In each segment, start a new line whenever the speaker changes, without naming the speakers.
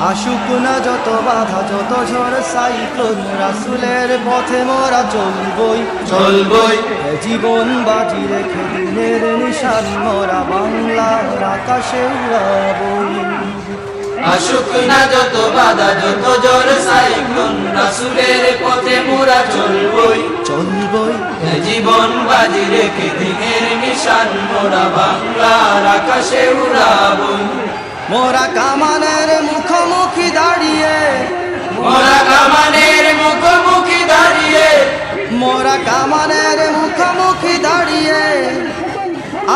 আসুক না যত বাধা যত ঝড় সাইক্লোন, রাসূলের পথে মোরা চলবই
চলবই
জীবন বাজি রেখে দিনের নিশান মোরা বাংলার আকাশে উড়াবই।
আসুক না যত বাধা যত ঝড় সাইক্লোন, রাসূলের পথে মোরা চলবই
চলবই
জীবন বাজি রেখে দিনের নিশান মোরা বাংলার আকাশে উড়াবই।
মোরা কামানের মুখোমুখি দাঁড়িয়ে,
মোরা কামানের মুখোমুখি দাঁড়িয়ে,
মোরা কামানের মুখোমুখি দাঁড়িয়ে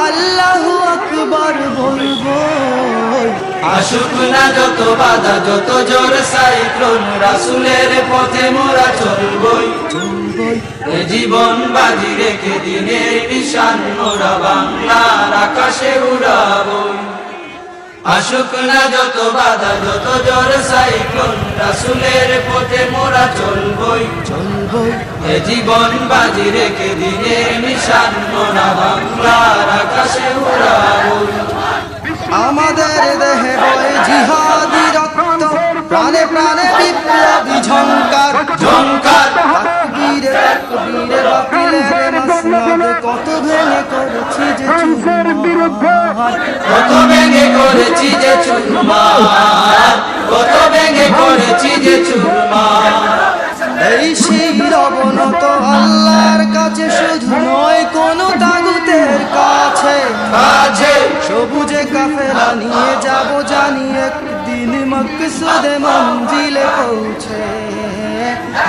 আল্লাহু আকবার বলবো।
আসুক না যত বাধা যত ঝড় সাইক্লোন, রাসূলের পথে মোরা চলবই
চলবই
জীবন বাজি রেখে দিনের নিশান মোরা বাংলার আকাশে উড়াবই। আসুক না যত বাধা যত ঝড় সাইক্লোন, রাসূলের পথে মোরা চলবই
চলবই
জীবন বাজি রেখে দিনের নিশান মোরা বাংলার আকাশে উড়াবই।
আমাদের দেহে বয় জিহাদি রক্ত, প্রাণে প্রাণে বিপ্লবী ঝংকার
ঝংকার
তাকবীরে তাকবীরে বাতিলের মাসনাদ কত ভেঙে করেছি যে চুরমার।
কত ভেঙে করেছি যে চুরমার, কত ভেঙে করেছি যে চুরমার।
এই শির অবনত আল্লাহর কাছে শুধু নয় কোন তাগুতের কাছে,
আছে
সবুজে কাফেলা নিয়ে যাব জানি একদিন মকসুদে মঞ্জিলে পৌঁছে।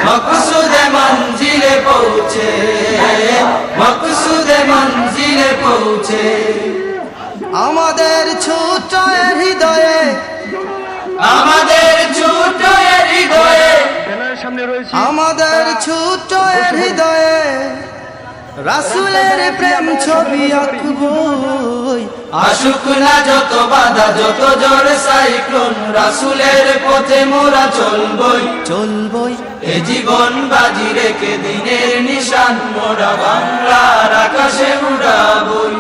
মকসুদে মঞ্জিলে পৌঁছে, মকসুদে মঞ্জিলে পৌঁছে।
আমাদের ছোট হৃদয়ে,
আমাদের ছোট হৃদয়ে,
আমাদের ছোট হৃদয়ে রাসূলের প্রেম ছবি আঁকবই।
আসুক না যত বাধা যত ঝড় সাইক্লোন, রাসূলের পথে মোরা চলবই
চলবই
এ জীবন বাজি রেখে দিনের নিশান মোরা বাংলার আকাশে উড়াবই।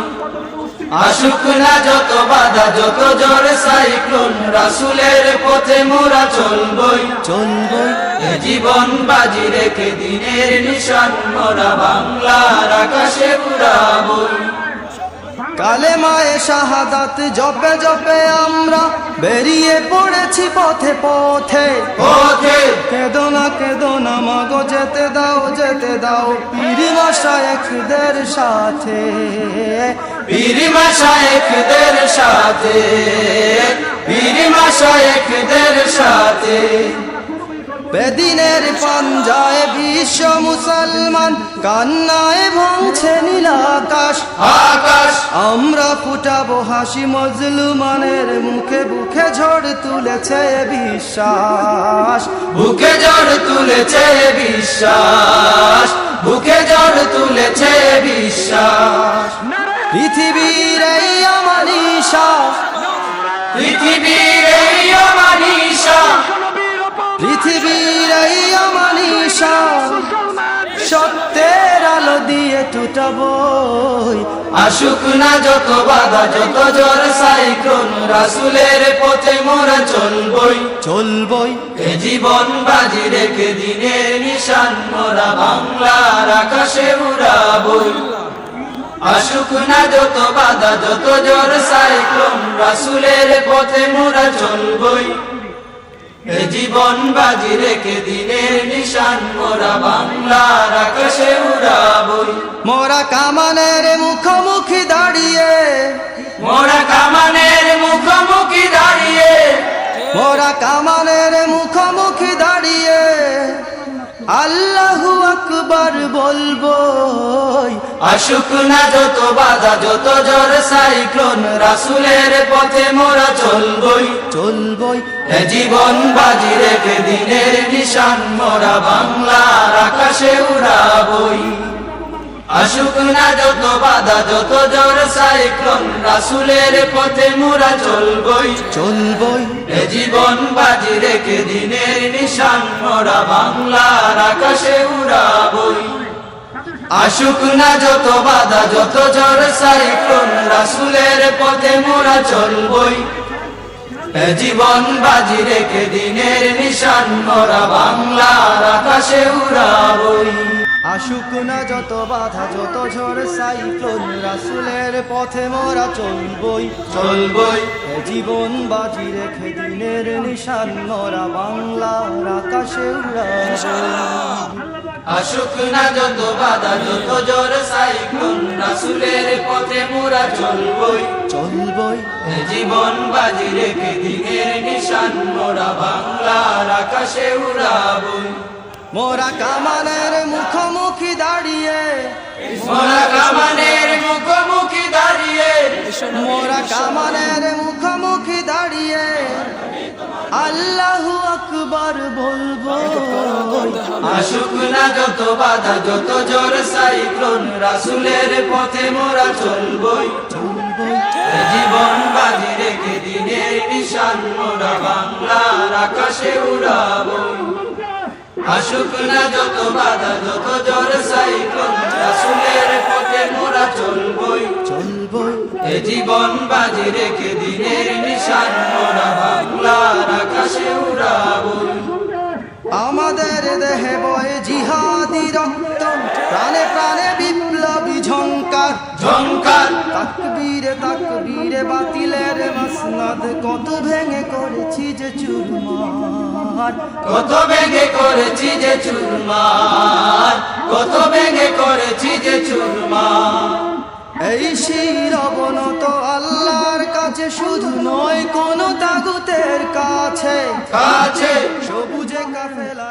আসুক না যত বাধা যত ঝড় সাইক্লোন, রাসূলের পথে মোরা চলবই
চলবই
এ জীবন বাজি রেখে দিনের নিশান মোরা বাংলার আকাশে উড়াবই।
কালেমায়ে শাহাদাত জপে জপে আমরা বেরিয়ে পড়েছি পথে পথে
পথে
কেদো না মাগো যেতে দাও পীর মাশায়েখদের সাথে।
পীর মাশায়েখদের সাথে, পীর মাশায়েখদের সাথে।
বেদিনের পাঞ্জায় বিশ্ব মুসলমান, কান্নায় ভাঙছে নীল আকাশ।
আকাশ
আমরা ফুটাবো হাসি মজলুমানের মুখে, বুকে ঝড় তুলেছে বিশ্বাস।
বুকে ঝড় তুলেছে বিশ্বাস, বুকে ঝড় তুলেছে বিশ্বাস।
পৃথিবীর এই আমানিশা,
পৃথিবীর এই অমানিশা,
পৃথিবীর এই আমানিশা সত্যের আলো দিয়ে টুটাবই।
আসুক না যত বাধা যত ঝড় সাইক্লোন, রাসূলের পথে মোরা চলবই
চলবই
এ জীবন বাজি রেখে দিনের নিশান মোরা বাংলার আকাশে উড়াবই। আসুক না যত বাধা যত ঝড় সাইক্লোন, রাসূলের পথে মোরা চলবই এ জীবন বাজি রেখে দিনের নিশান মোরা বাংলার আকাশে উড়াবই।
মোরা কামানের মুখোমুখি দাঁড়িয়ে,
মোরা কামানের মুখোমুখি দাঁড়িয়ে,
মোরা কামানের মুখোমুখি দাঁড়িয়ে আল্লাহু আকবার বলবো।
আসুক না যত বাধা যত ঝড় সাইক্লোন, রাসূলের পথে মোরা চলবই
চলবই
এ জীবন বাজি রেখে দিনের নিশান মোরা বাংলার আকাশে উড়াবই। আসুক না যত বাধা যত ঝড় সাইক্লোন, রাসূলের পথে মোরা চলবই
চলবই
এ জীবন বাজি রেখে দিনের নিশান মোরা বাংলার আকাশে উড়াবই। আসুক না যত বাধা যত ঝড় সাইক্লোন, রাসূলের পথে মোরা চলবই এ জীবন বাজি রেখে দিনের নিশান মোরা বাংলার আকাশে উড়াবই।
আসুক না যত বাধা যত ঝড় সাইক্লোন রাসূলের পথে মোরা চলবই
চলবই
এ জীবন বাজি রেখে দিনের নিশান মোরা বাংলার আকাশে উড়াবই।
আসুক না যত বাধা যত ঝড় সাইক্লোন রাসূলের পথে মোরা চলবই
চলবই
এ জীবন বাজি রেখে দিনের নিশান মোরা বাংলার আকাশে উড়াবই।
মোরা কামানের মুখোমুখি দাঁড়িয়ে
মোরা কামানের মুখোমুখি দাঁড়িয়ে
মোরা কামানের মুখোমুখি দাঁড়িয়ে আল্লাহু আকবার বলবো।
আসুক না যত বাধা যত ঝড় সাইক্লোন রাসূলের পথে মোরা চলবই
চলবই
এ জীবন বাজি রেখে দিনের নিশান মোরা বাংলার আকাশে উড়াবই। আসুক না যত বাধা যত ঝড় সাইক্লোন রাসূলের পথে মোরা চলবই
চলবই
এ জীবন বাজি রেখে দিনের নিশান মোরা বাংলার আকাশে উড়াবই।
আমাদের দেহে বয়ে জিহাদি রক্ত প্রাণে প্রাণে বিপ্লবী ঝংকার
ঝংকার
তাকবীরে তাকবীরে বাতিলের মাসনাদ কত ভেঙে করেছি যে চুরমার
কত ভেঙে করেছি যে চুরমার কত ভেঙে করেছি যে চুরমার।
এই শির অবনত আল্লাহর কাছে শুধু নয় কোন তাগুতের কাছে
কাছে
সবুজে কাফেলা